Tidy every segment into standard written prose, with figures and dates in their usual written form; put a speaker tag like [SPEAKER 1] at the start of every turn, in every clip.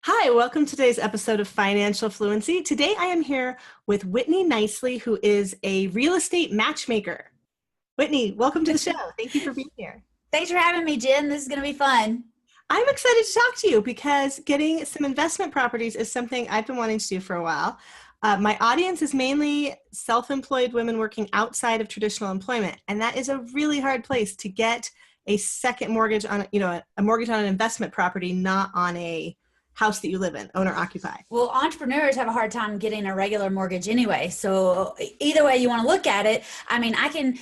[SPEAKER 1] Hi, welcome to today's episode of Financial Fluency. Today I am here with Whitney Nicely, who is a real estate matchmaker. Whitney, welcome to the show. Thank you for being here.
[SPEAKER 2] Thanks for having me, Jen. This is going to be fun.
[SPEAKER 1] I'm excited to talk to you because getting some investment properties is something I've been wanting to do for a while. My audience is mainly self-employed women working outside of traditional employment, and that is a really hard place to get a second mortgage on, a mortgage on an investment property, not on a house that you live in, own or occupy.
[SPEAKER 2] Well, entrepreneurs have a hard time getting a regular mortgage anyway. So either way you want to look at it, I mean, I can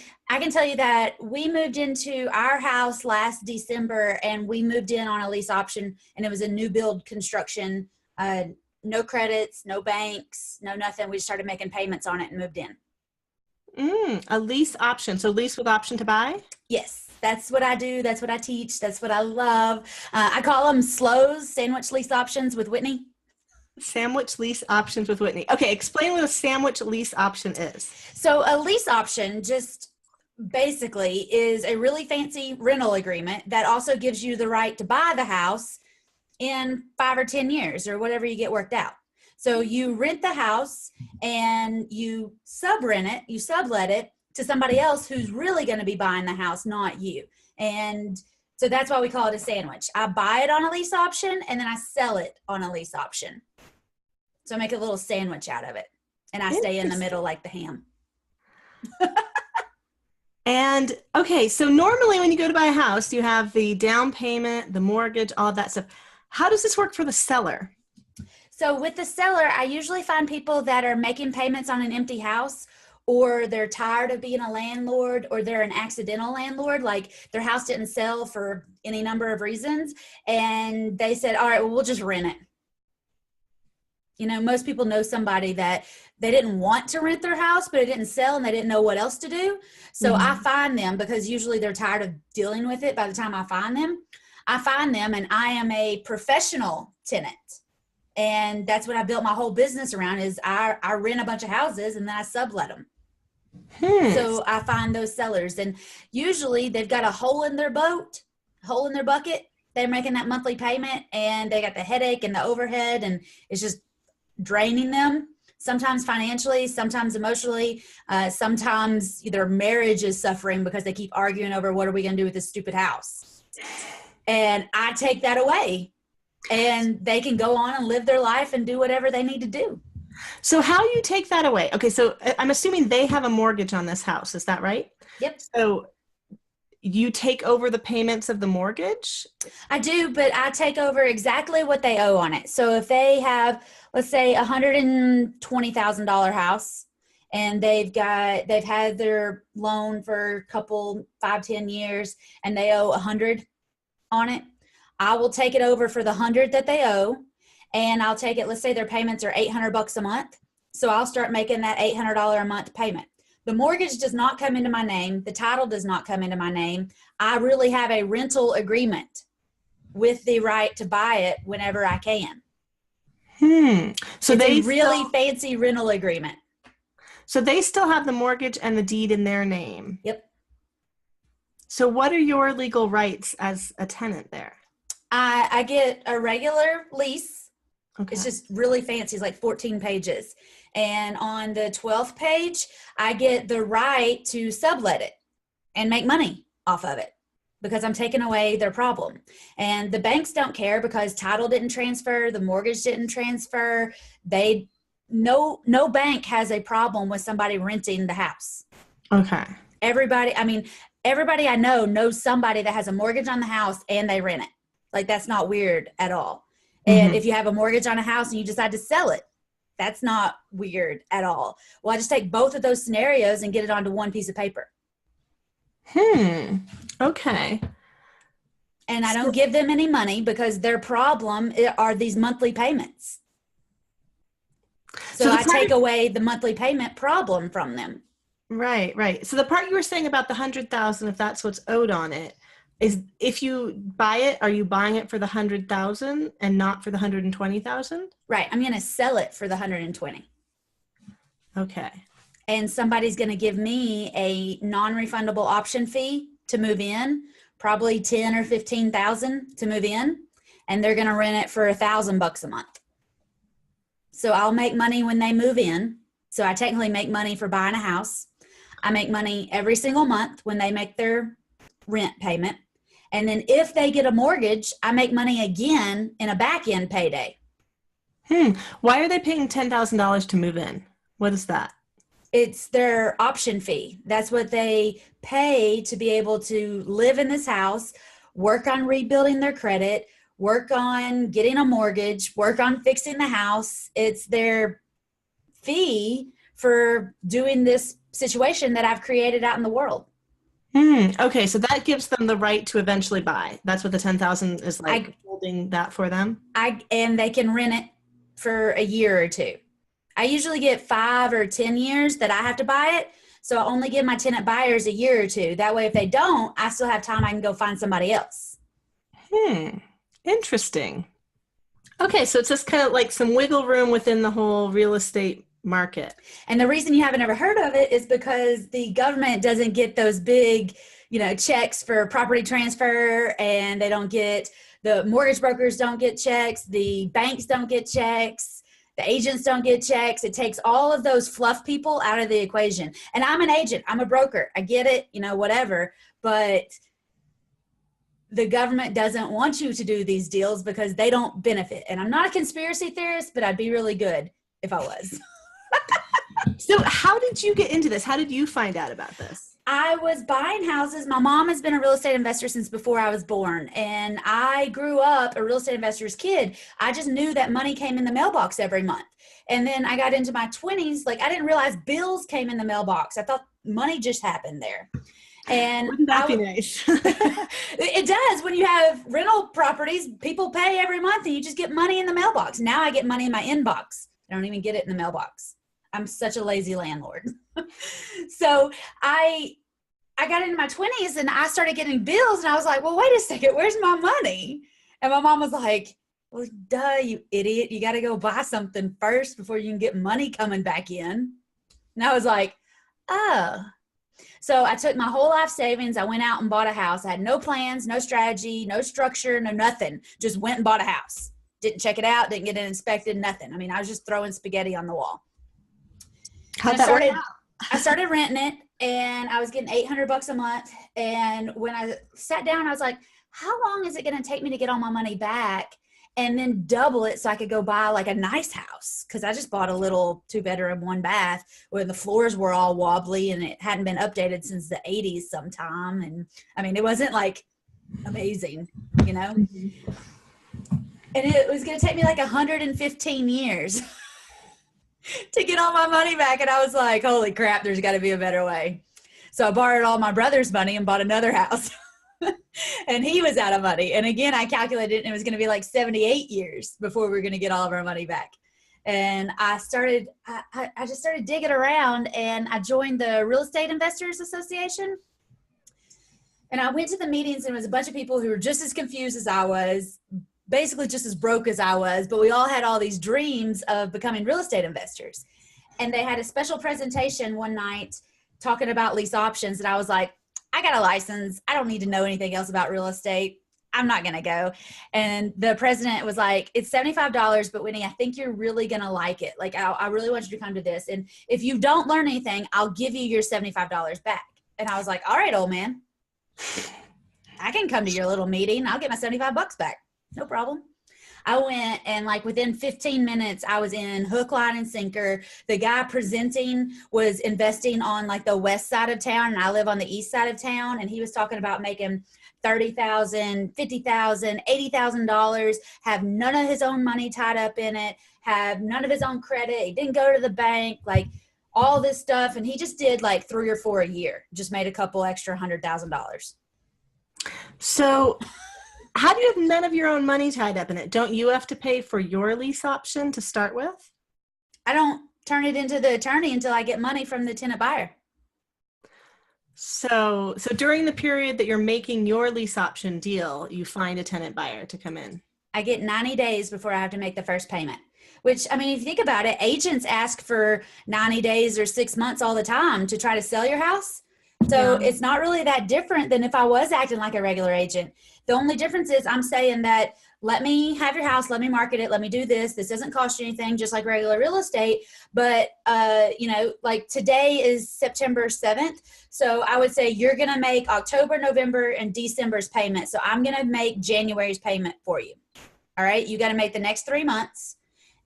[SPEAKER 2] tell you that we moved into our house last December and we moved in on a lease option, and it was a new build construction, no credits, no banks, no nothing. We just started making payments on it and moved in.
[SPEAKER 1] A lease option. So lease with option to buy?
[SPEAKER 2] Yes. That's what I do. That's what I teach. That's what I love. I call them SLOs, sandwich lease options with Whitney.
[SPEAKER 1] Sandwich lease options with Whitney. Okay, explain what a sandwich lease option is.
[SPEAKER 2] So a lease option just basically is a really fancy rental agreement that also gives you the right to buy the house in 5 or 10 years or whatever you get worked out. So you rent the house and you sublet it to somebody else who's really going to be buying the house, not you. And so that's why we call it a sandwich. I buy it on a lease option and then I sell it on a lease option. So I make a little sandwich out of it and I stay in the middle like the ham.
[SPEAKER 1] And okay, so normally when you go to buy a house, you have the down payment, the mortgage, all of that stuff. How does this work for the seller?
[SPEAKER 2] So with the seller, I usually find people that are making payments on an empty house, or they're tired of being a landlord, or they're an accidental landlord, like their house didn't sell for any number of reasons. And they said, all right, well, we'll just rent it. You know, most people know somebody that they didn't want to rent their house, but it didn't sell and they didn't know what else to do. So I find them, because usually they're tired of dealing with it by the time I find them and I am a professional tenant. And that's what I built my whole business around is I rent a bunch of houses and then I sublet them. So I find those sellers, and usually they've got a hole in their bucket. They're making that monthly payment and they got the headache and the overhead, and it's just draining them. Sometimes financially, sometimes emotionally, sometimes their marriage is suffering because they keep arguing over what are we going to do with this stupid house. And I take that away and they can go on and live their life and do whatever they need to do.
[SPEAKER 1] So how do you take that away? Okay, so I'm assuming they have a mortgage on this house. Is that right?
[SPEAKER 2] Yep.
[SPEAKER 1] So you take over the payments of the mortgage?
[SPEAKER 2] I do, but I take over exactly what they owe on it. So if they have, let's say, $120,000 house, and they've had their loan for a couple, 5-10 years, and they owe 100 on it, I will take it over for the 100 that they owe. And I'll take it, let's say their payments are $800 a month. So I'll start making that $800 a month payment. The mortgage does not come into my name. The title does not come into my name. I really have a rental agreement with the right to buy it whenever I can.
[SPEAKER 1] So
[SPEAKER 2] it's a really fancy rental agreement.
[SPEAKER 1] So they still have the mortgage and the deed in their name.
[SPEAKER 2] Yep.
[SPEAKER 1] So what are your legal rights as a tenant there?
[SPEAKER 2] I get a regular lease.
[SPEAKER 1] Okay.
[SPEAKER 2] It's just really fancy. It's like 14 pages. And on the 12th page, I get the right to sublet it and make money off of it because I'm taking away their problem. And the banks don't care because title didn't transfer, the mortgage didn't transfer. No bank has a problem with somebody renting the house.
[SPEAKER 1] Okay.
[SPEAKER 2] Everybody I know knows somebody that has a mortgage on the house and they rent it. Like, that's not weird at all. And if you have a mortgage on a house and you decide to sell it, that's not weird at all. Well, I just take both of those scenarios and get it onto one piece of paper.
[SPEAKER 1] Okay.
[SPEAKER 2] And I don't give them any money because their problem are these monthly payments. So I take away the monthly payment problem from them.
[SPEAKER 1] Right. So the part you were saying about the 100,000, if that's what's owed on it, is if you buy it, are you buying it for the 100,000 and not for the 120,000?
[SPEAKER 2] Right. I'm going to sell it for the 120.
[SPEAKER 1] Okay.
[SPEAKER 2] And somebody's going to give me a non-refundable option fee to move in, probably 10 or 15,000 to move in. and they're going to rent it for $1,000 a month. So I'll make money when they move in. So I technically make money for buying a house. I make money every single month when they make their rent payment. And then if they get a mortgage, I make money again in a back end payday.
[SPEAKER 1] Why are they paying $10,000 to move in? What is that?
[SPEAKER 2] It's their option fee. That's what they pay to be able to live in this house, work on rebuilding their credit, work on getting a mortgage, work on fixing the house. It's their fee for doing this situation that I've created out in the world.
[SPEAKER 1] Okay, so that gives them the right to eventually buy. That's what the 10,000 is like, holding that for them.
[SPEAKER 2] And they can rent it for a year or two. I usually get 5 or 10 years that I have to buy it. So I only give my tenant buyers a year or two. That way, if they don't, I still have time. I can go find somebody else.
[SPEAKER 1] Interesting. Okay, so it's just kind of like some wiggle room within the whole real estate market.
[SPEAKER 2] And the reason you haven't ever heard of it is because the government doesn't get those big, checks for property transfer, and they don't get, the mortgage brokers don't get checks, the banks don't get checks, the agents don't get checks. It takes all of those fluff people out of the equation. And I'm an agent, I'm a broker. I get it, whatever, but the government doesn't want you to do these deals because they don't benefit. And I'm not a conspiracy theorist, but I'd be really good if I was.
[SPEAKER 1] So how did you get into this? How did you find out about this?
[SPEAKER 2] I was buying houses. My mom has been a real estate investor since before I was born. And I grew up a real estate investor's kid. I just knew that money came in the mailbox every month. And then I got into my 20s. I didn't realize bills came in the mailbox. I thought money just happened there. And
[SPEAKER 1] wouldn't that be nice?
[SPEAKER 2] It does. When you have rental properties, people pay every month and you just get money in the mailbox. Now I get money in my inbox. I don't even get it in the mailbox. I'm such a lazy landlord. So I got into my 20s and I started getting bills and I was like, well, wait a second, where's my money? And my mom was like, well, duh, you idiot. You got to go buy something first before you can get money coming back in. And I was like, oh. So I took my whole life savings. I went out and bought a house. I had no plans, no strategy, no structure, no nothing. Just went and bought a house. Didn't check it out, didn't get it inspected, nothing. I mean, I was just throwing spaghetti on the wall.
[SPEAKER 1] How'd that work out?
[SPEAKER 2] I started renting it and I was getting $800 a month. And when I sat down, I was like, how long is it going to take me to get all my money back and then double it so I could go buy a nice house? Because I just bought a little 2-bedroom, 1-bath where the floors were all wobbly and it hadn't been updated since the 80s sometime. And I mean, it wasn't amazing, And it was going to take me 115 years to get all my money back. And I was like, holy crap, there's got to be a better way. So I borrowed all my brother's money and bought another house. And he was out of money. And again, I calculated and it was going to be 78 years before we were going to get all of our money back. And I just started digging around and I joined the Real Estate Investors Association. And I went to the meetings and it was a bunch of people who were just as confused as I was, basically just as broke as I was, but we all had all these dreams of becoming real estate investors. And they had a special presentation one night talking about lease options. And I was like, I got a license. I don't need to know anything else about real estate. I'm not going to go. And the president was like, it's $75, but Whitney, I think you're really going to like it. I really want you to come to this. And if you don't learn anything, I'll give you your $75 back. And I was like, all right, old man, I can come to your little meeting. I'll get my $75 back. No problem. I went and within 15 minutes, I was in hook, line, and sinker. The guy presenting was investing on the west side of town, and I live on the east side of town. And he was talking about making $30,000, $50,000, $80,000, have none of his own money tied up in it, have none of his own credit. He didn't go to the bank, all this stuff. And he just did 3 or 4 a year, just made a couple extra $100,000.
[SPEAKER 1] So how do you have none of your own money tied up in it? Don't you have to pay for your lease option to start with?
[SPEAKER 2] I don't turn it into the attorney until I get money from the tenant buyer.
[SPEAKER 1] So during the period that you're making your lease option deal, you find a tenant buyer to come in.
[SPEAKER 2] I get 90 days before I have to make the first payment, which, I mean, if you think about it, agents ask for 90 days or 6 months all the time to try to sell your house. So It's not really that different than if I was acting like a regular agent. The only difference is I'm saying that let me have your house, let me market it, let me do this. This doesn't cost you anything, just like regular real estate. But, like today is September 7th. So I would say you're going to make October, November, and December's payment. So I'm going to make January's payment for you. All right. You got to make the next 3 months,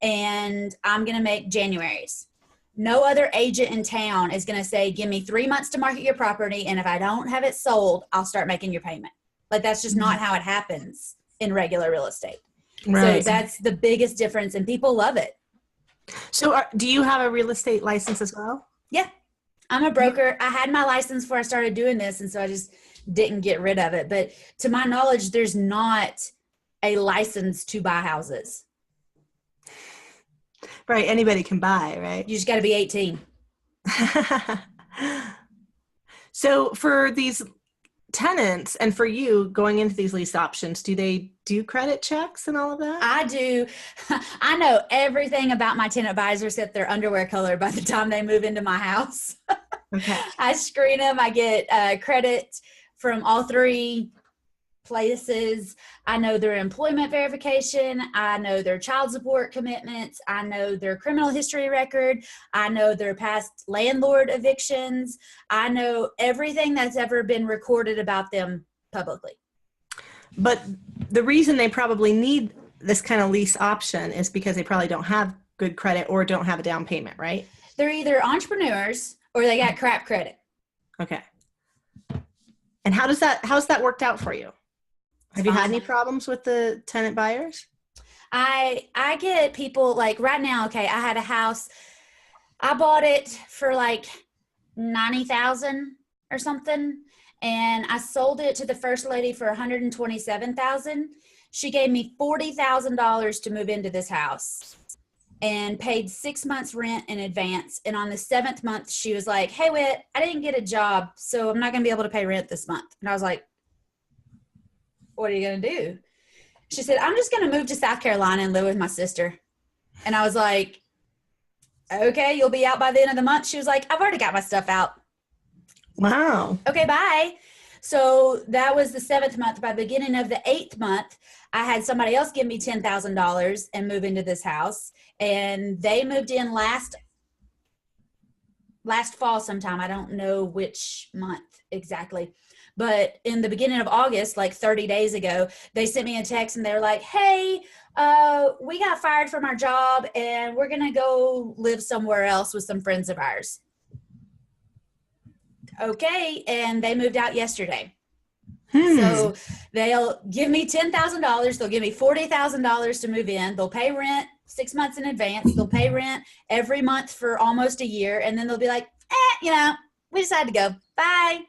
[SPEAKER 2] and I'm going to make January's. No other agent in town is going to say, give me 3 months to market your property. And if I don't have it sold, I'll start making your payment. Like, that's just not how it happens in regular real estate.
[SPEAKER 1] Right.
[SPEAKER 2] So that's the biggest difference, and people love it.
[SPEAKER 1] So do you have a real estate license as well?
[SPEAKER 2] Yeah. I'm a broker. I had my license before I started doing this, and so I just didn't get rid of it. But to my knowledge, there's not a license to buy houses.
[SPEAKER 1] Right. Anybody can buy, right?
[SPEAKER 2] You just got to be 18.
[SPEAKER 1] So for these tenants and for you going into these lease options, do they do credit checks and all of that?
[SPEAKER 2] I do. I know everything about my tenant buyers except their underwear color by the time they move into my house.
[SPEAKER 1] Okay.
[SPEAKER 2] I screen them. I get credit from all 3 places. I know their employment verification. I know their child support commitments. I know their criminal history record. I know their past landlord evictions. I know everything that's ever been recorded about them publicly.
[SPEAKER 1] But the reason they probably need this kind of lease option is because they probably don't have good credit or don't have a down payment, right?
[SPEAKER 2] They're either entrepreneurs or they got crap credit.
[SPEAKER 1] Okay. And how's that worked out for you? Have you had any problems with the tenant buyers?
[SPEAKER 2] I get people like right now. Okay. I had a house. I bought it for like $90,000 or something. And I sold it to the first lady for $127,000. She gave me $40,000 to move into this house and paid 6 months rent in advance. And on the 7th month, she was like, hey, Whit, I didn't get a job, so I'm not going to be able to pay rent this month. And I was like, what are you going to do? She said, I'm just going to move to South Carolina and live with my sister. And I was like, okay, you'll be out by the end of the month. She was like, I've already got my stuff out.
[SPEAKER 1] Wow.
[SPEAKER 2] Okay, bye. So that was the 7th month. By the beginning of the 8th month, I had somebody else give me $10,000 and move into this house. And they moved in last fall sometime. I don't know which month exactly. But in the beginning of August, like 30 days ago, they sent me a text and they were like, hey, we got fired from our job and we're going to go live somewhere else with some friends of ours. Okay. And they moved out yesterday. So they'll give me $10,000. They'll give me $40,000 to move in. They'll pay rent 6 months in advance. They'll pay rent every month for almost a year. And then they'll be like, we decided to go. Bye.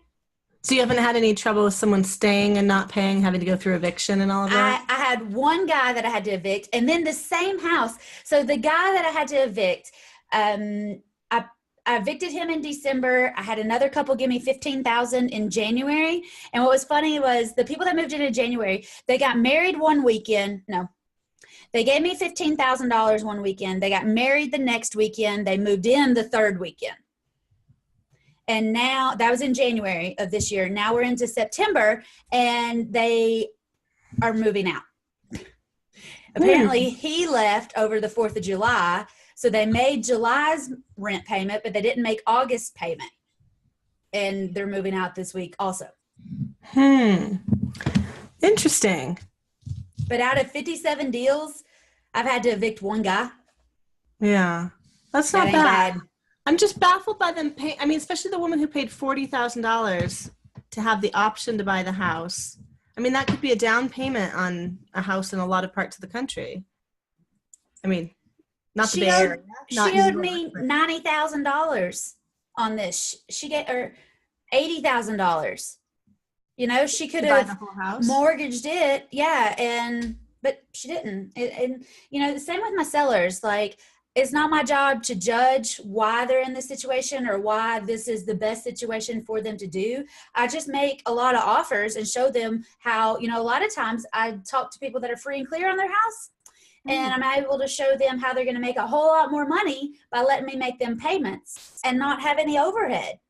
[SPEAKER 1] So you haven't had any trouble with someone staying and not paying, having to go through eviction and all of that?
[SPEAKER 2] I had one guy that I had to evict, and then the same house. So the guy that I had to evict, I evicted him in December. I had another couple give me $15,000 in January. And what was funny was the people that moved in January, they got married one weekend. No, they gave me $15,000 one weekend. They got married the next weekend. They moved in the third weekend. And now that was in January of this year. Now we're into September and they are moving out. Apparently he left over the 4th of July. So they made July's rent payment, but they didn't make August payment. And they're moving out this week also.
[SPEAKER 1] Interesting.
[SPEAKER 2] But out of 57 deals, I've had to evict one guy.
[SPEAKER 1] Yeah. That's not bad. I'm just baffled by them paying. I mean, especially the woman who paid $40,000 to have the option to buy the house. I mean, that could be a down payment on a house in a lot of parts of the country. I mean, not the Bay Area.
[SPEAKER 2] She owed me $90,000 on this. She get or $80,000. She could have mortgaged it. Yeah. But she didn't. And the same with my sellers. Like, it's not my job to judge why they're in this situation or why this is the best situation for them to do. I just make a lot of offers and show them how, a lot of times I talk to people that are free and clear on their house. And I'm able to show them how they're going to make a whole lot more money by letting me make them payments and not have any overhead.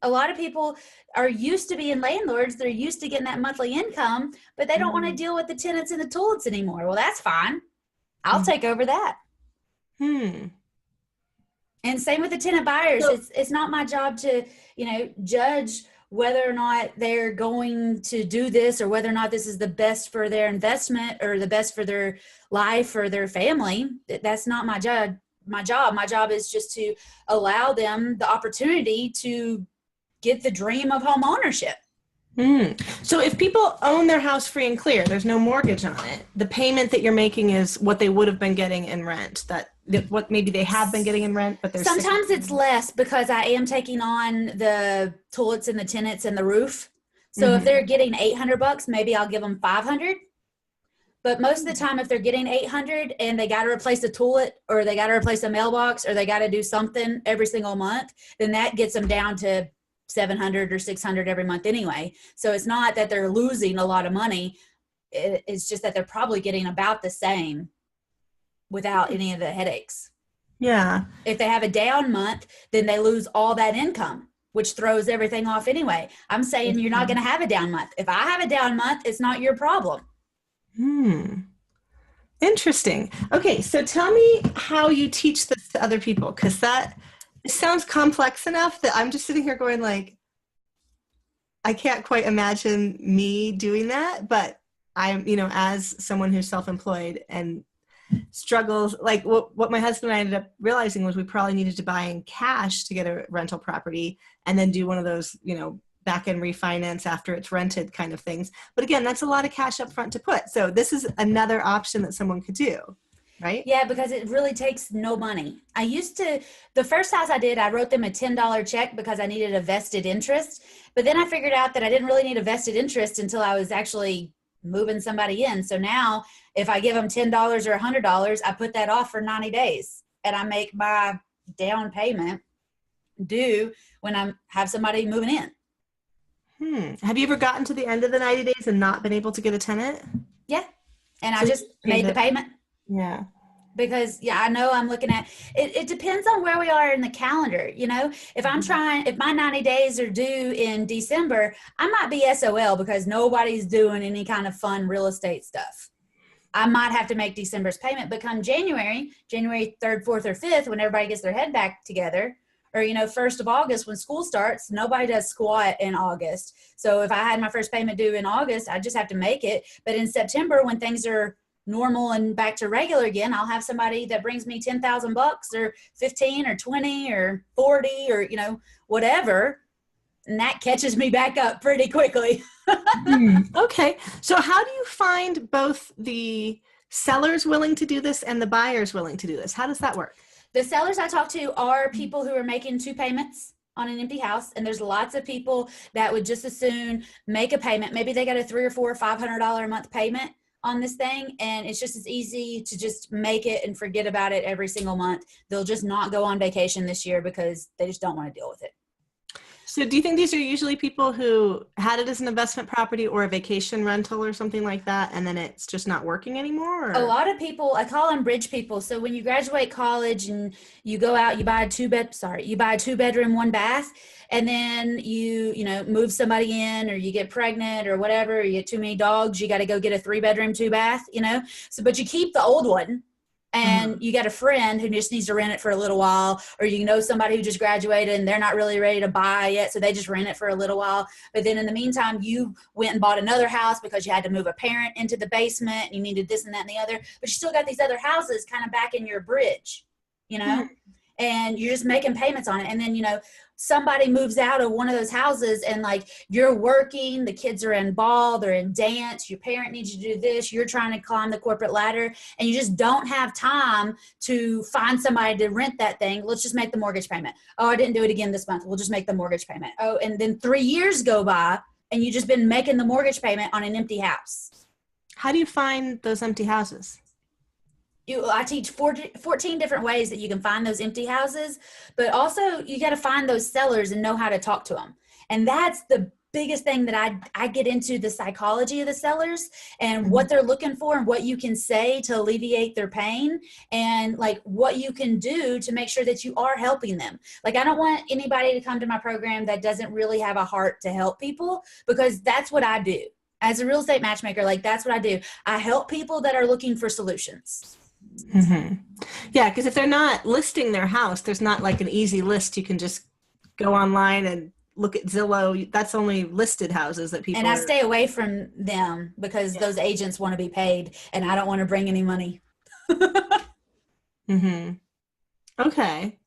[SPEAKER 2] A lot of people are used to being landlords. They're used to getting that monthly income, but they don't want to deal with the tenants and the toilets anymore. Well, that's fine. I'll take over that.
[SPEAKER 1] Hmm.
[SPEAKER 2] And same with the tenant buyers.
[SPEAKER 1] So,
[SPEAKER 2] It's not my job to, judge whether or not they're going to do this or whether or not this is the best for their investment or the best for their life or their family. That's not my job. My job is just to allow them the opportunity to get the dream of home ownership.
[SPEAKER 1] So if people own their house free and clear, there's no mortgage on it. The payment that you're making is what they would have been getting in rent. What maybe they have been getting in rent, but
[SPEAKER 2] sometimes it's less because I am taking on the toilets and the tenants and the roof. So if they're getting $800, maybe I'll give them 500. But most of the time, if they're getting 800 and they got to replace a toilet or they got to replace a mailbox or they got to do something every single month, then that gets them down to 700 or 600 every month anyway. So it's not that they're losing a lot of money. It's just that they're probably getting about the same without any of the headaches.
[SPEAKER 1] Yeah.
[SPEAKER 2] If they have a down month, then they lose all that income, which throws everything off anyway. I'm saying you're not going to have a down month. If I have a down month, it's not your problem.
[SPEAKER 1] Interesting. Okay, so tell me how you teach this to other people, because that sounds complex enough that I'm just sitting here going like, I can't quite imagine me doing that, but I'm, as someone who's self-employed and struggles, like what my husband and I ended up realizing was we probably needed to buy in cash to get a rental property and then do one of those, back end refinance after it's rented kind of things. But again, that's a lot of cash up front to put. So this is another option that someone could do. Right?
[SPEAKER 2] Yeah, because it really takes no money. The first house I did, I wrote them a $10 check because I needed a vested interest. But then I figured out that I didn't really need a vested interest until I was actually moving somebody in. So now if I give them $10 or $100, I put that off for 90 days and I make my down payment due when I have somebody moving in.
[SPEAKER 1] Have you ever gotten to the end of the 90 days and not been able to get a tenant?
[SPEAKER 2] Yeah. And I just made the payment.
[SPEAKER 1] Yeah.
[SPEAKER 2] Because I know I'm looking at it. It depends on where we are in the calendar. If if my 90 days are due in December, I might be SOL because nobody's doing any kind of fun real estate stuff. I might have to make December's payment. But come January 3rd, 4th, or 5th, when everybody gets their head back together, or 1st of August when school starts, nobody does squat in August. So if I had my first payment due in August, I just have to make it. But in September, when things are normal and back to regular again, I'll have somebody that brings me $10,000 or 15 or 20 or 40 or whatever, and that catches me back up pretty quickly.
[SPEAKER 1] Okay, so how do you find both the sellers willing to do this and the buyers willing to do this? How does that work?
[SPEAKER 2] The sellers I talk to are people who are making 2 payments on an empty house, and there's lots of people that would just as soon make a payment. Maybe they got a $300 or $400 or $500 a month payment on this thing, and it's just as easy to just make it and forget about it every single month. They'll just not go on vacation this year because they just don't want to deal with it.
[SPEAKER 1] So do you think these are usually people who had it as an investment property or a vacation rental or something like that, and then it's just not working anymore? Or?
[SPEAKER 2] A lot of people, I call them bridge people. So when you graduate college and you go out, you buy a 2-bedroom, 1 bath, and then you move somebody in, or you get pregnant or whatever, or you get too many dogs, you got to go get a 3-bedroom, 2 bath, So, but you keep the old one. And you got a friend who just needs to rent it for a little while, or somebody who just graduated and they're not really ready to buy yet, so they just rent it for a little while. But then in the meantime, you went and bought another house because you had to move a parent into the basement and you needed this and that and the other, but you still got these other houses kind of back in your bridge, and you're just making payments on it. And then, somebody moves out of one of those houses and like you're working, the kids are in ball, they're in dance, your parent needs you to do this, you're trying to climb the corporate ladder, and you just don't have time to find somebody to rent that thing. Let's just make the mortgage payment. Oh, I didn't do it again this month. We'll just make the mortgage payment. Oh, and then 3 years go by and you've just been making the mortgage payment on an empty house.
[SPEAKER 1] How do you find those empty houses?
[SPEAKER 2] I teach 14 different ways that you can find those empty houses, but also you got to find those sellers and know how to talk to them. And that's the biggest thing that I get into the psychology of the sellers and
[SPEAKER 1] Mhm.
[SPEAKER 2] what they're looking for and what you can say to alleviate their pain and like what you can do to make sure that you are helping them. Like, I don't want anybody to come to my program that doesn't really have a heart to help people, because that's what I do. As a real estate matchmaker, like that's what I do. I help people that are looking for solutions.
[SPEAKER 1] Hmm. Yeah, because if they're not listing their house, there's not like an easy list. You can just go online and look at Zillow. That's only listed houses that
[SPEAKER 2] And
[SPEAKER 1] people
[SPEAKER 2] I
[SPEAKER 1] are.
[SPEAKER 2] stay away from them because
[SPEAKER 1] Yeah.
[SPEAKER 2] those agents want to be paid and I don't want to bring any money.
[SPEAKER 1] Hmm. Okay.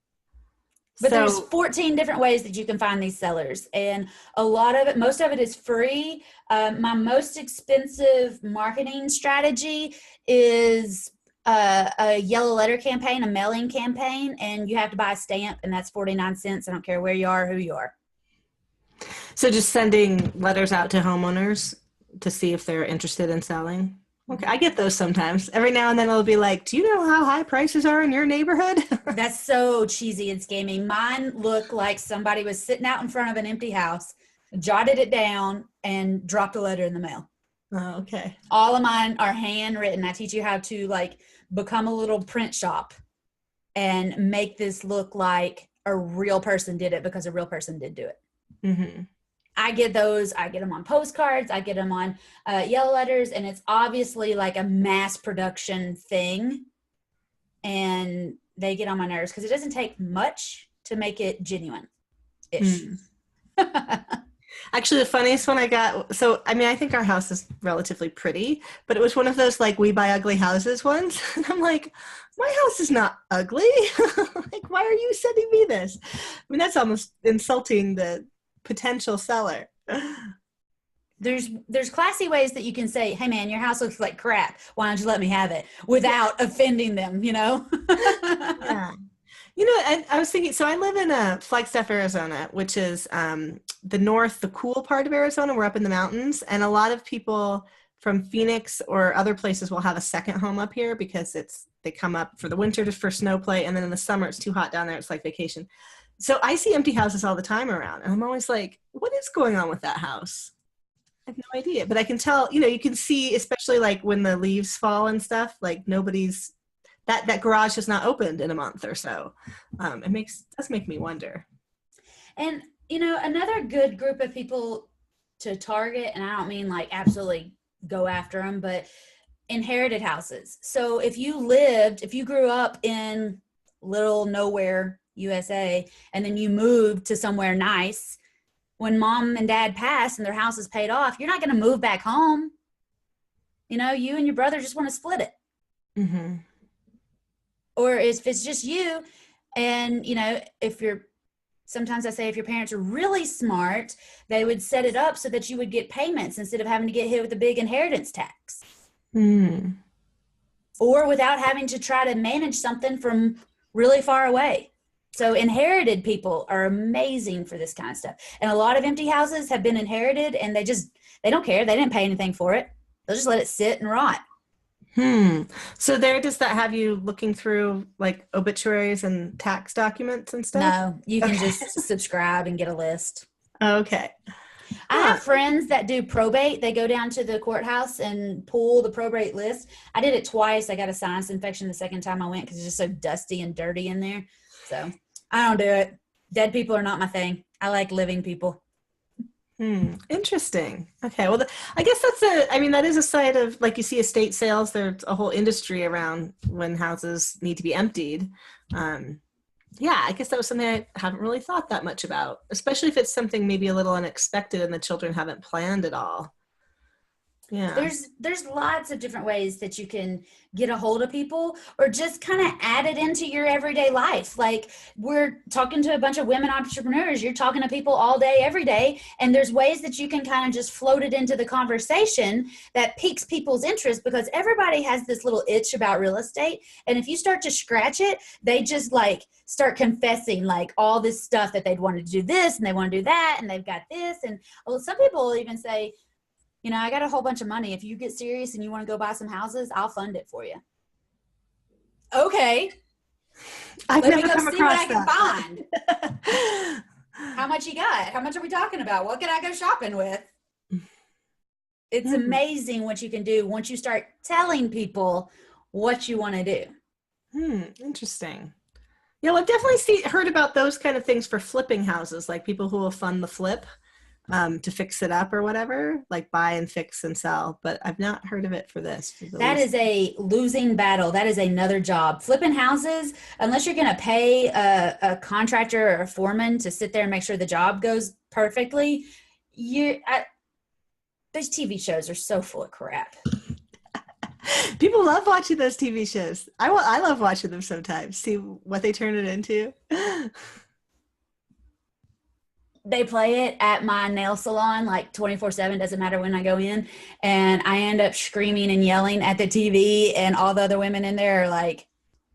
[SPEAKER 2] But there's
[SPEAKER 1] So,
[SPEAKER 2] 14 different ways that you can find these sellers, and a lot of it, most of it is free. My most expensive marketing strategy is a yellow letter campaign, a mailing campaign, and you have to buy a stamp, and that's 49 cents. I don't care where you are, who you are.
[SPEAKER 1] so just sending letters out to homeowners to see if they're interested in selling. Okay, I get those sometimes. Every now and then it'll be like, "Do you know how high prices are in your neighborhood?"
[SPEAKER 2] That's so cheesy and scammy. Mine looked like somebody was sitting out in front of an empty house, jotted it down, and dropped a letter in the mail.
[SPEAKER 1] Oh, okay.
[SPEAKER 2] All of mine are handwritten. I teach you how to like become a little print shop and make this look like a real person did it, because a real person did do it.
[SPEAKER 1] Hmm.
[SPEAKER 2] I get those. I get them on postcards. I get them on yellow letters, and it's obviously like a mass production thing. And they get on my nerves because it doesn't take much to make it genuine-ish.
[SPEAKER 1] Mm. Actually, the funniest one I got, so I mean, I think our house is relatively pretty, but it was one of those like we buy ugly houses ones. And I'm like, my house is not ugly. Like, why are you sending me this? I mean, that's almost insulting the potential seller.
[SPEAKER 2] There's classy ways that you can say, hey man, your house looks like crap, why don't you let me have it, without offending them, you know?
[SPEAKER 1] Yeah. You know, I was thinking, so I live in Flagstaff, Arizona, which is the north, the cool part of Arizona. We're up in the mountains, and a lot of people from Phoenix or other places will have a second home up here because they come up for the winter just for snow play, and then in the summer it's too hot down there. It's like vacation. So I see empty houses all the time around, and I'm always like, what is going on with that house? I have no idea, but I can tell, you can see, especially like when the leaves fall and stuff, like nobody's that garage has not opened in a month or so. It does make me wonder.
[SPEAKER 2] And another good group of people to target, and I don't mean like absolutely go after them, but inherited houses. So if you grew up in little nowhere USA and then you moved to somewhere nice, when mom and dad pass and their house is paid off, you're not going to move back home. You and your brother just want to split it.
[SPEAKER 1] Mm-hmm.
[SPEAKER 2] Or if it's just you, and sometimes I say if your parents are really smart, they would set it up so that you would get payments instead of having to get hit with a big inheritance tax.
[SPEAKER 1] Mm.
[SPEAKER 2] Or without having to try to manage something from really far away. So inherited people are amazing for this kind of stuff. And a lot of empty houses have been inherited, and they don't care. They didn't pay anything for it. They'll just let it sit and rot.
[SPEAKER 1] So does that have you looking through like obituaries and tax documents and stuff?
[SPEAKER 2] No, you can just subscribe and get a list.
[SPEAKER 1] Okay.
[SPEAKER 2] I have friends that do probate. They go down to the courthouse and pull the probate list. I did it twice. I got a sinus infection the second time I went because it's just so dusty and dirty in there. So I don't do it. Dead people are not my thing. I like living people.
[SPEAKER 1] Interesting. Okay. Well, I guess that is a side of, like, you see estate sales. There's a whole industry around when houses need to be emptied. Yeah, I guess that was something I haven't really thought that much about, especially if it's something maybe a little unexpected and the children haven't planned at all. Yeah.
[SPEAKER 2] There's lots of different ways that you can get a hold of people, or just kind of add it into your everyday life. Like, we're talking to a bunch of women entrepreneurs. You're talking to people all day, every day. And there's ways that you can kind of just float it into the conversation that piques people's interest, because everybody has this little itch about real estate. And if you start to scratch it, they just like start confessing like all this stuff that they'd want to do this and they want to do that. And they've got this. And some people will even say, I got a whole bunch of money. If you get serious and you want to go buy some houses, I'll fund it for you. Okay.
[SPEAKER 1] I've
[SPEAKER 2] Let
[SPEAKER 1] never
[SPEAKER 2] me go
[SPEAKER 1] come
[SPEAKER 2] see what
[SPEAKER 1] across
[SPEAKER 2] I can
[SPEAKER 1] that.
[SPEAKER 2] find. How much you got? How much are we talking about? What can I go shopping with? It's
[SPEAKER 1] Hmm.
[SPEAKER 2] amazing what you can do once you start telling people what you want to do.
[SPEAKER 1] Interesting. Yeah, well, I've definitely heard about those kind of things for flipping houses, like people who will fund the flip to fix it up or whatever, like buy and fix and sell. But I've not heard of it for this, for the
[SPEAKER 2] That
[SPEAKER 1] least.
[SPEAKER 2] is a losing battle. That is another job. Flipping houses, unless you're going to pay a contractor or a foreman to sit there and make sure the job goes perfectly, those TV shows are so full of crap.
[SPEAKER 1] People love watching those TV shows. I love watching them sometimes. See what they turn it into.
[SPEAKER 2] They play it at my nail salon like 24/7, doesn't matter when I go in, and I end up screaming and yelling at the TV, and all the other women in there are like,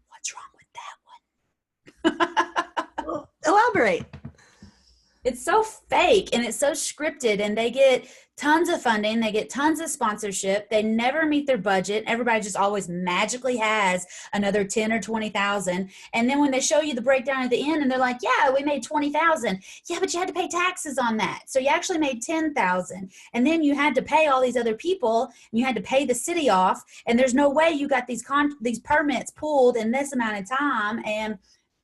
[SPEAKER 2] what's wrong with that one?
[SPEAKER 1] Well, elaborate.
[SPEAKER 2] It's so fake and it's so scripted, and they get tons of funding, they get tons of sponsorship, they never meet their budget. Everybody just always magically has another 10 or 20,000, and then when they show you the breakdown at the end and they're like, yeah, we made 20,000. Yeah, but you had to pay taxes on that, so you actually made 10,000, and then you had to pay all these other people and you had to pay the city off, and there's no way you got these permits pulled in this amount of time, and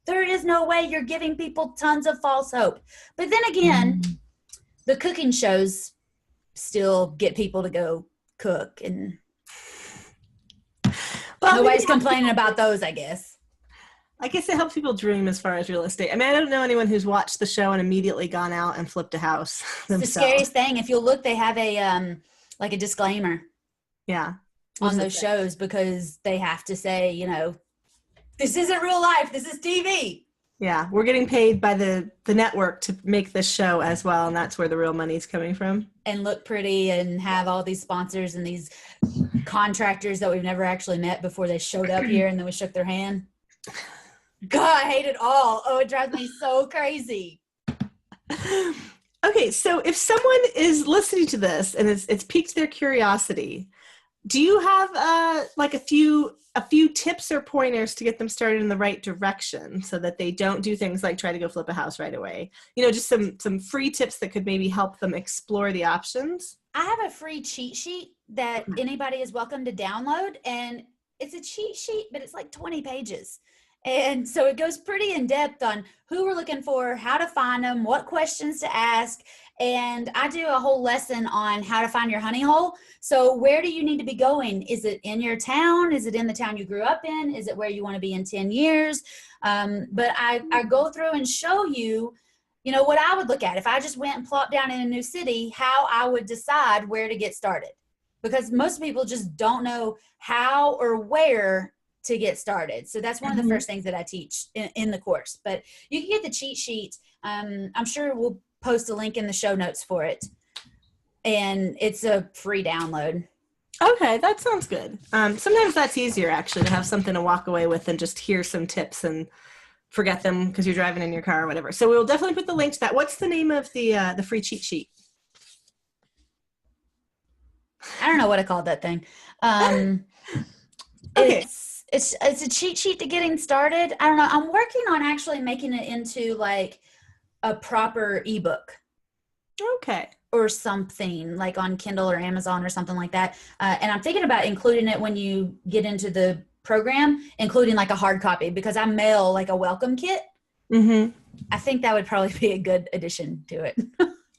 [SPEAKER 2] there is no way you're giving people tons of false hope. But then again, the cooking shows still get people to go cook, and
[SPEAKER 1] Well,
[SPEAKER 2] nobody's complaining about those, I guess.
[SPEAKER 1] I guess it helps people dream as far as real estate. I mean, I don't know anyone who's watched the show and immediately gone out and flipped a house themselves.
[SPEAKER 2] It's the scariest thing. If you'll look, they have a like a disclaimer on those shows, because they have to say, this isn't real life. This is TV.
[SPEAKER 1] Yeah, we're getting paid by the network to make this show as well, and that's where the real money's coming from.
[SPEAKER 2] And look pretty and have all these sponsors and these contractors that we've never actually met before they showed up here, and then we shook their hand. God, I hate it all. Oh, it drives me so crazy.
[SPEAKER 1] Okay, so if someone is listening to this and it's piqued their curiosity, do you have like a few tips or pointers to get them started in the right direction so that they don't do things like try to go flip a house right away? Just some free tips that could maybe help them explore the options.
[SPEAKER 2] I have a free cheat sheet that anybody is welcome to download, and it's a cheat sheet, but it's like 20 pages. And so it goes pretty in depth on who we're looking for, how to find them, what questions to ask. And I do a whole lesson on how to find your honey hole. So where do you need to be going? Is it in your town? Is it in the town you grew up in? Is it where you want to be in 10 years? But I go through and show you, what I would look at. If I just went and plopped down in a new city, how I would decide where to get started. Because most people just don't know how or where to get started. So that's one of the first things that I teach in the course. But you can get the cheat sheet. I'm sure we'll post a link in the show notes for it. And it's a free download.
[SPEAKER 1] Okay, that sounds good. Sometimes that's easier, actually, to have something to walk away with than just hear some tips and forget them because you're driving in your car or whatever. So we'll definitely put the link to that. What's the name of the free cheat sheet?
[SPEAKER 2] I don't know what I called that thing.
[SPEAKER 1] Okay.
[SPEAKER 2] It's a cheat sheet to getting started. I don't know. I'm working on actually making it into like a proper ebook.
[SPEAKER 1] Okay.
[SPEAKER 2] Or something like on Kindle or Amazon or something like that. And I'm thinking about including it when you get into the program, including like a hard copy, because I mail like a welcome kit.
[SPEAKER 1] Mm-hmm.
[SPEAKER 2] I think that would probably be a good addition to it.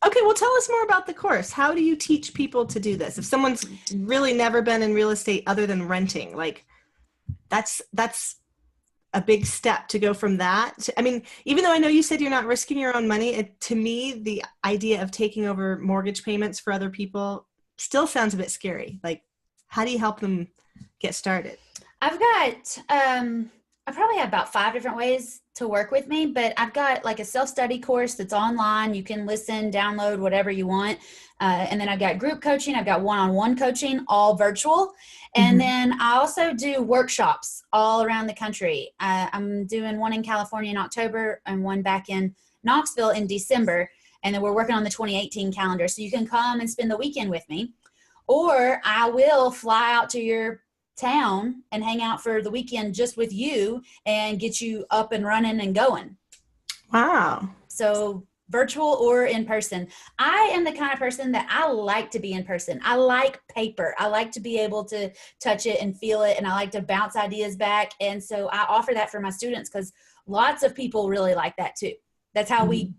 [SPEAKER 1] Okay, well, tell us more about the course. How do you teach people to do this? If someone's really never been in real estate other than renting, like that's a big step to go from that. I mean, even though I know you said you're not risking your own money, to me, the idea of taking over mortgage payments for other people still sounds a bit scary. Like, how do you help them get started?
[SPEAKER 2] I've got, I probably have about 5 different ways to work with me, but I've got like a self-study course that's online. You can listen, download, whatever you want. And then I've got group coaching. I've got one-on-one coaching, all virtual. And then I also do workshops all around the country. I'm doing one in California in October and one back in Knoxville in December. And then we're working on the 2018 calendar. So you can come and spend the weekend with me, or I will fly out to your town and hang out for the weekend just with you and get you up and running and going.
[SPEAKER 1] Wow.
[SPEAKER 2] So virtual or in person. I am the kind of person that I like to be in person. I like paper. I like to be able to touch it and feel it, and I like to bounce ideas back. And so I offer that for my students because lots of people really like that too. That's how we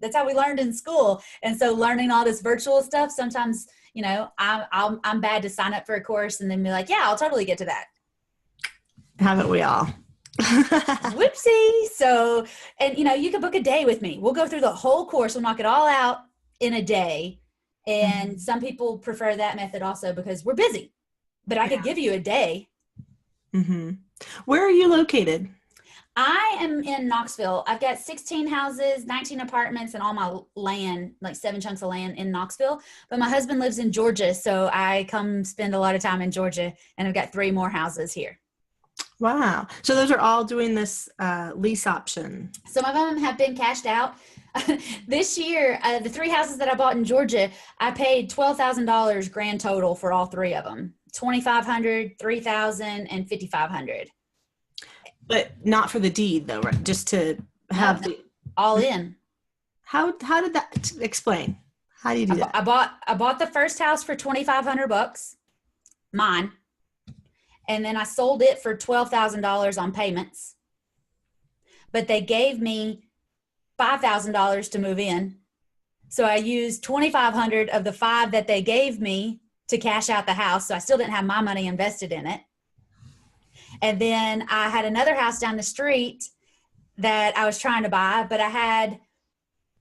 [SPEAKER 2] learned in school. And so learning all this virtual stuff, sometimes, you know, I'm bad to sign up for a course and then be like, yeah, I'll totally get to that.
[SPEAKER 1] Haven't we all?
[SPEAKER 2] Whoopsie. So, and you know, you can book a day with me. We'll go through the whole course. We'll knock it all out in a day. And some people prefer that method also because we're busy, but I could give you a day.
[SPEAKER 1] Where are you located?
[SPEAKER 2] I am in Knoxville. I've got 16 houses, 19 apartments, and all my land, like 7 chunks of land in Knoxville. But my husband lives in Georgia, so I come spend a lot of time in Georgia, and I've got 3 more houses here.
[SPEAKER 1] Wow. So those are all doing this lease option.
[SPEAKER 2] Some of them have been cashed out. This year, the 3 houses that I bought in Georgia, I paid $12,000 grand total for all 3 of them. $2,500, $3,000, and $5,500.
[SPEAKER 1] But not for the deed, though, right? Just to have the
[SPEAKER 2] all in.
[SPEAKER 1] How did that explain? How do you do that?
[SPEAKER 2] I bought the first house for $2,500, mine, and then I sold it for $12,000 on payments. But they gave me $5,000 to move in, so I used $2,500 of the $5,000 that they gave me to cash out the house. So I still didn't have my money invested in it. And then I had another house down the street that I was trying to buy, but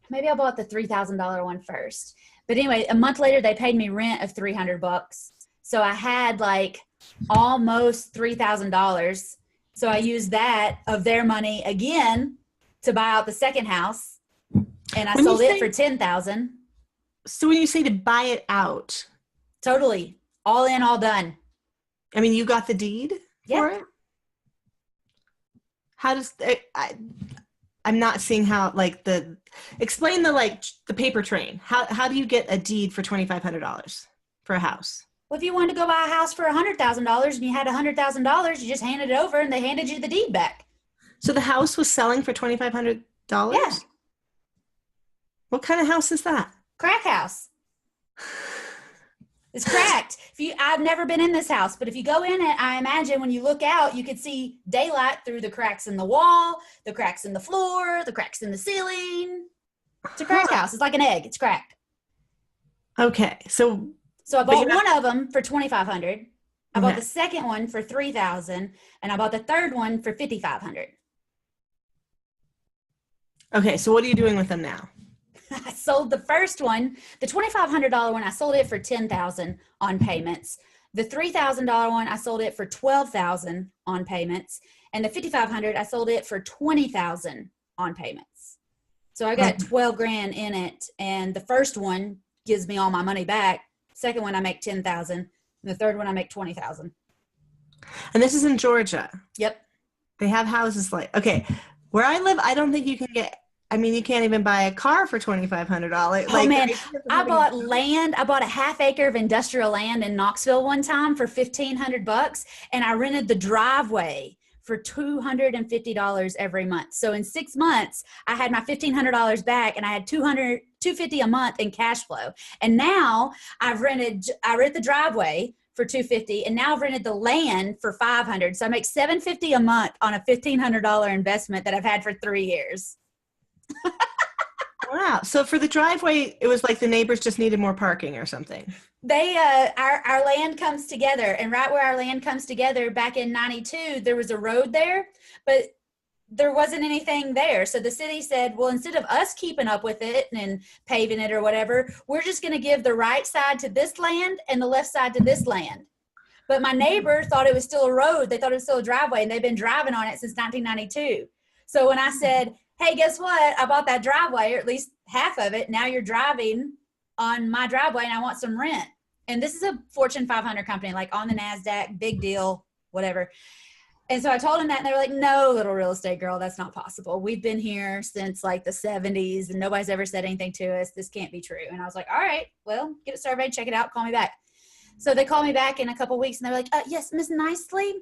[SPEAKER 2] maybe I bought the $3,000 one first. But anyway, a month later, they paid me rent of $300. So I had like almost $3,000. So I used that of their money again to buy out the second house, and I sold it for $10,000.
[SPEAKER 1] So when you say to buy it out,
[SPEAKER 2] totally all in, all done.
[SPEAKER 1] I mean, you got the deed for it? How does I'm not seeing how, like, explain the paper train. How do you get a deed for $2,500 for a house?
[SPEAKER 2] Well, if you wanted to go buy a house for $100,000 and you had $100,000, you just handed it over and they handed you the deed back. So
[SPEAKER 1] the house was selling for $2,500?
[SPEAKER 2] Yeah.
[SPEAKER 1] What kind of house is that?
[SPEAKER 2] Crack house. It's cracked. I've never been in this house, but if you go in it, I imagine when you look out, you could see daylight through the cracks in the wall, the cracks in the floor, the cracks in the ceiling. It's a crack house. It's like an egg. It's cracked.
[SPEAKER 1] Okay. So
[SPEAKER 2] I bought one of them for $2,500. I bought the second one for $3,000, and I bought the third one for $5,500.
[SPEAKER 1] Okay. So what are you doing with them now?
[SPEAKER 2] I sold the first one, the $2,500 one, I sold it for $10,000 on payments. The $3,000 one, I sold it for $12,000 on payments. And the $5,500, I sold it for $20,000 on payments. So I got 12 grand in it. And the first one gives me all my money back. Second one, I make $10,000. And the third one, I make $20,000.
[SPEAKER 1] And this is in Georgia.
[SPEAKER 2] Yep.
[SPEAKER 1] They have houses okay, where I live, I don't think you can get, you can't even buy a car for $2,500.
[SPEAKER 2] Oh man, I bought land. I bought a half acre of industrial land in Knoxville one time for $1,500, and I rented the driveway for $250 every month. So in 6 months, I had my $1,500 back, and I had $250 a month in cash flow. And now I rent the driveway for $250, and now I've rented the land for $500. So I make $750 a month on a $1,500 investment that I've had for 3 years.
[SPEAKER 1] Wow. So for the driveway, it was like the neighbors just needed more parking or something.
[SPEAKER 2] Our land comes together, and right where our land comes together back in 92, there was a road there, but there wasn't anything there. So the city said, well, instead of us keeping up with it and paving it or whatever, we're just going to give the right side to this land and the left side to this land. But my neighbor thought it was still a road. They thought it was still a driveway, and they've been driving on it since 1992. So when I said, hey, guess what? I bought that driveway, or at least half of it. Now you're driving on my driveway, and I want some rent. And this is a Fortune 500 company, like on the NASDAQ, big deal, whatever. And so I told them that, and they were like, no, little real estate girl, that's not possible. We've been here since like the 70s, and nobody's ever said anything to us. This can't be true. And I was like, all right, well, get it surveyed, check it out, call me back. So they called me back in a couple of weeks, and they were like, yes, Miss Nicely,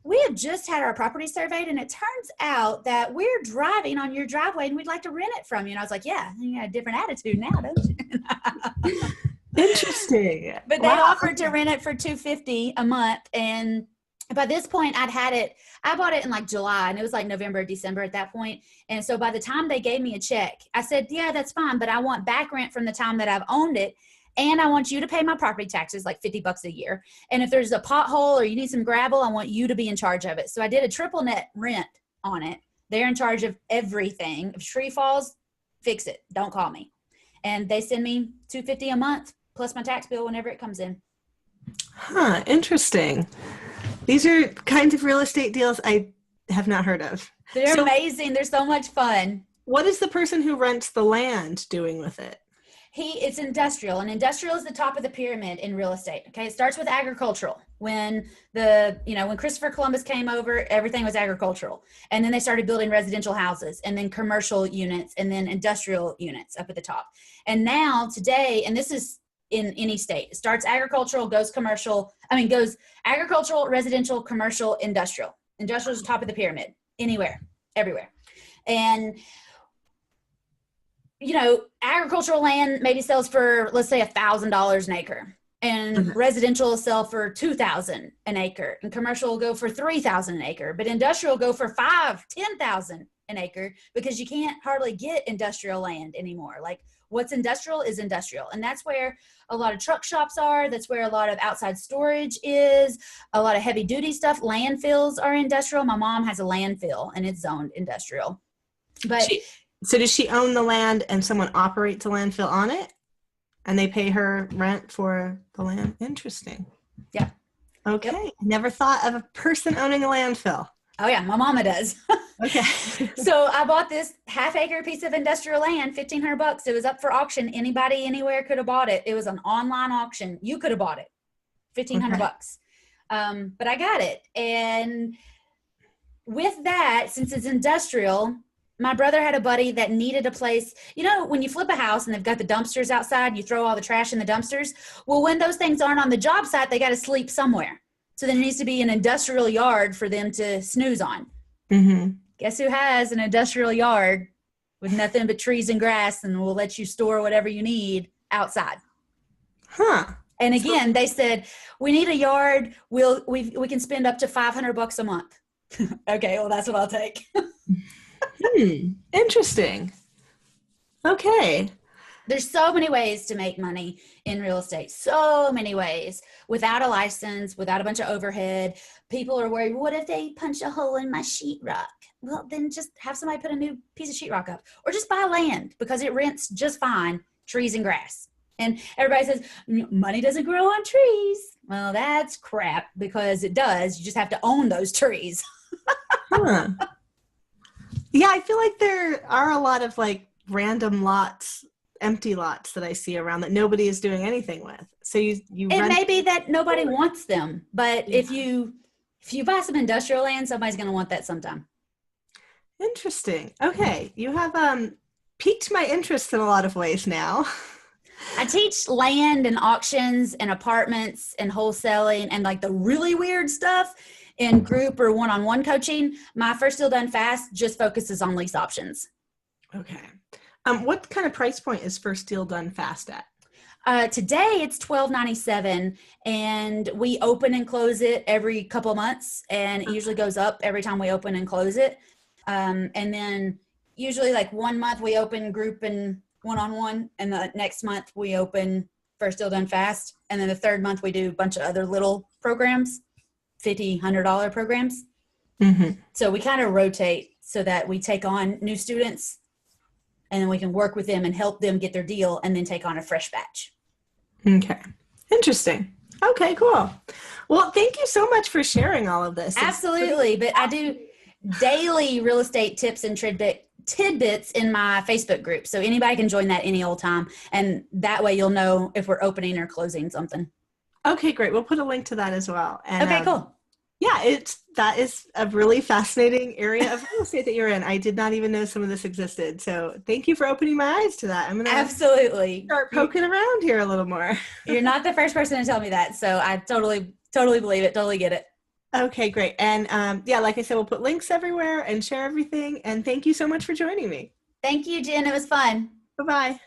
[SPEAKER 2] we have just had our property surveyed, and it turns out that we're driving on your driveway and we'd like to rent it from you. And I was like, yeah, you got a different attitude now, don't you?
[SPEAKER 1] Interesting.
[SPEAKER 2] But they offered to rent it for $250 a month. And by this point I bought it in like July, and it was like November, December at that point. And so by the time they gave me a check, I said, yeah, that's fine, but I want back rent from the time that I've owned it. And I want you to pay my property taxes, like $50 a year. And if there's a pothole or you need some gravel, I want you to be in charge of it. So I did a triple net rent on it. They're in charge of everything. If tree falls, fix it. Don't call me. And they send me $250 a month plus my tax bill whenever it comes in.
[SPEAKER 1] Huh, interesting. These are kinds of real estate deals I have not heard of.
[SPEAKER 2] They're amazing. They're so much fun.
[SPEAKER 1] What is the person who rents the land doing with it?
[SPEAKER 2] It's industrial, and industrial is the top of the pyramid in real estate. Okay. It starts with agricultural. When when Christopher Columbus came over, everything was agricultural. And then they started building residential houses, and then commercial units, and then industrial units up at the top. And now today, and this is in any state, it starts agricultural, goes agricultural, residential, commercial, industrial. Industrial is the top of the pyramid, anywhere, everywhere. And agricultural land maybe sells for, let's say, $1,000 an acre, and residential will sell for $2,000 an acre, and commercial will go for $3,000 an acre, but industrial will go for $10,000 an acre, because you can't hardly get industrial land anymore. Like, what's industrial is industrial. And that's where a lot of truck shops are. That's where a lot of outside storage is, a lot of heavy duty stuff. Landfills are industrial. My mom has a landfill, and it's zoned industrial. But
[SPEAKER 1] so does she own the land and someone operates a landfill on it, and they pay her rent for the land? Interesting.
[SPEAKER 2] Yeah.
[SPEAKER 1] Okay.
[SPEAKER 2] Yep.
[SPEAKER 1] Never thought of a person owning a landfill.
[SPEAKER 2] Oh yeah, my mama does.
[SPEAKER 1] Okay.
[SPEAKER 2] So I bought this half-acre piece of industrial land, $1,500. It was up for auction. Anybody, anywhere could have bought it. It was an online auction. You could have bought it, $1,500. But I got it. And with that, since it's industrial, my brother had a buddy that needed a place. When you flip a house and they've got the dumpsters outside, you throw all the trash in the dumpsters. Well, when those things aren't on the job site, they got to sleep somewhere. So there needs to be an industrial yard for them to snooze on.
[SPEAKER 1] Mm-hmm.
[SPEAKER 2] Guess who has an industrial yard with nothing but trees and grass, and will let you store whatever you need outside?
[SPEAKER 1] Huh.
[SPEAKER 2] And again, they said, we need a yard. We can spend up to $500 a month. Okay, well, that's what I'll take.
[SPEAKER 1] Interesting. Okay.
[SPEAKER 2] There's so many ways to make money in real estate. So many ways. Without a license, without a bunch of overhead. People are worried, what if they punch a hole in my sheetrock? Well, then just have somebody put a new piece of sheetrock up. Or just buy land, because it rents just fine, trees and grass. And everybody says, money doesn't grow on trees. Well, that's crap, because it does. You just have to own those trees.
[SPEAKER 1] Huh. Yeah, I feel like there are a lot of like random lots, empty lots that I see around that nobody is doing anything with. So you
[SPEAKER 2] it may be that nobody wants them, but if you buy some industrial land, somebody's going to want that sometime.
[SPEAKER 1] Interesting. Okay, you have piqued my interest in a lot of ways now.
[SPEAKER 2] I teach land and auctions and apartments and wholesaling and like the really weird stuff in group or one-on-one coaching. My First Deal Done Fast just focuses on lease options.
[SPEAKER 1] Okay. What kind of price point is First Deal Done Fast at?
[SPEAKER 2] Today it's $12.97, and we open and close it every couple of months, and it usually goes up every time we open and close it. And then usually like 1 month we open group and one-on-one, and the next month we open First Deal Done Fast, and then the third month we do a bunch of other little programs, $50, $100 programs.
[SPEAKER 1] Mm-hmm.
[SPEAKER 2] So we kind of rotate so that we take on new students, and then we can work with them and help them get their deal, and then take on a fresh batch.
[SPEAKER 1] Okay. Interesting. Okay, cool. Well, thank you so much for sharing all of this.
[SPEAKER 2] Absolutely. But I do daily real estate tips and tidbits in my Facebook group. So anybody can join that any old time. And that way you'll know if we're opening or closing something.
[SPEAKER 1] Okay, great. We'll put a link to that as well. And,
[SPEAKER 2] okay, cool.
[SPEAKER 1] Yeah, that is a really fascinating area of real estate that you're in. I did not even know some of this existed. So thank you for opening my eyes to that. I'm going to
[SPEAKER 2] absolutely
[SPEAKER 1] start poking around here a little more.
[SPEAKER 2] You're not the first person to tell me that. So I totally believe it. Totally get it.
[SPEAKER 1] Okay, great. And yeah, like I said, we'll put links everywhere and share everything. And thank you so much for joining me.
[SPEAKER 2] Thank you, Jen. It was fun.
[SPEAKER 1] Bye-bye.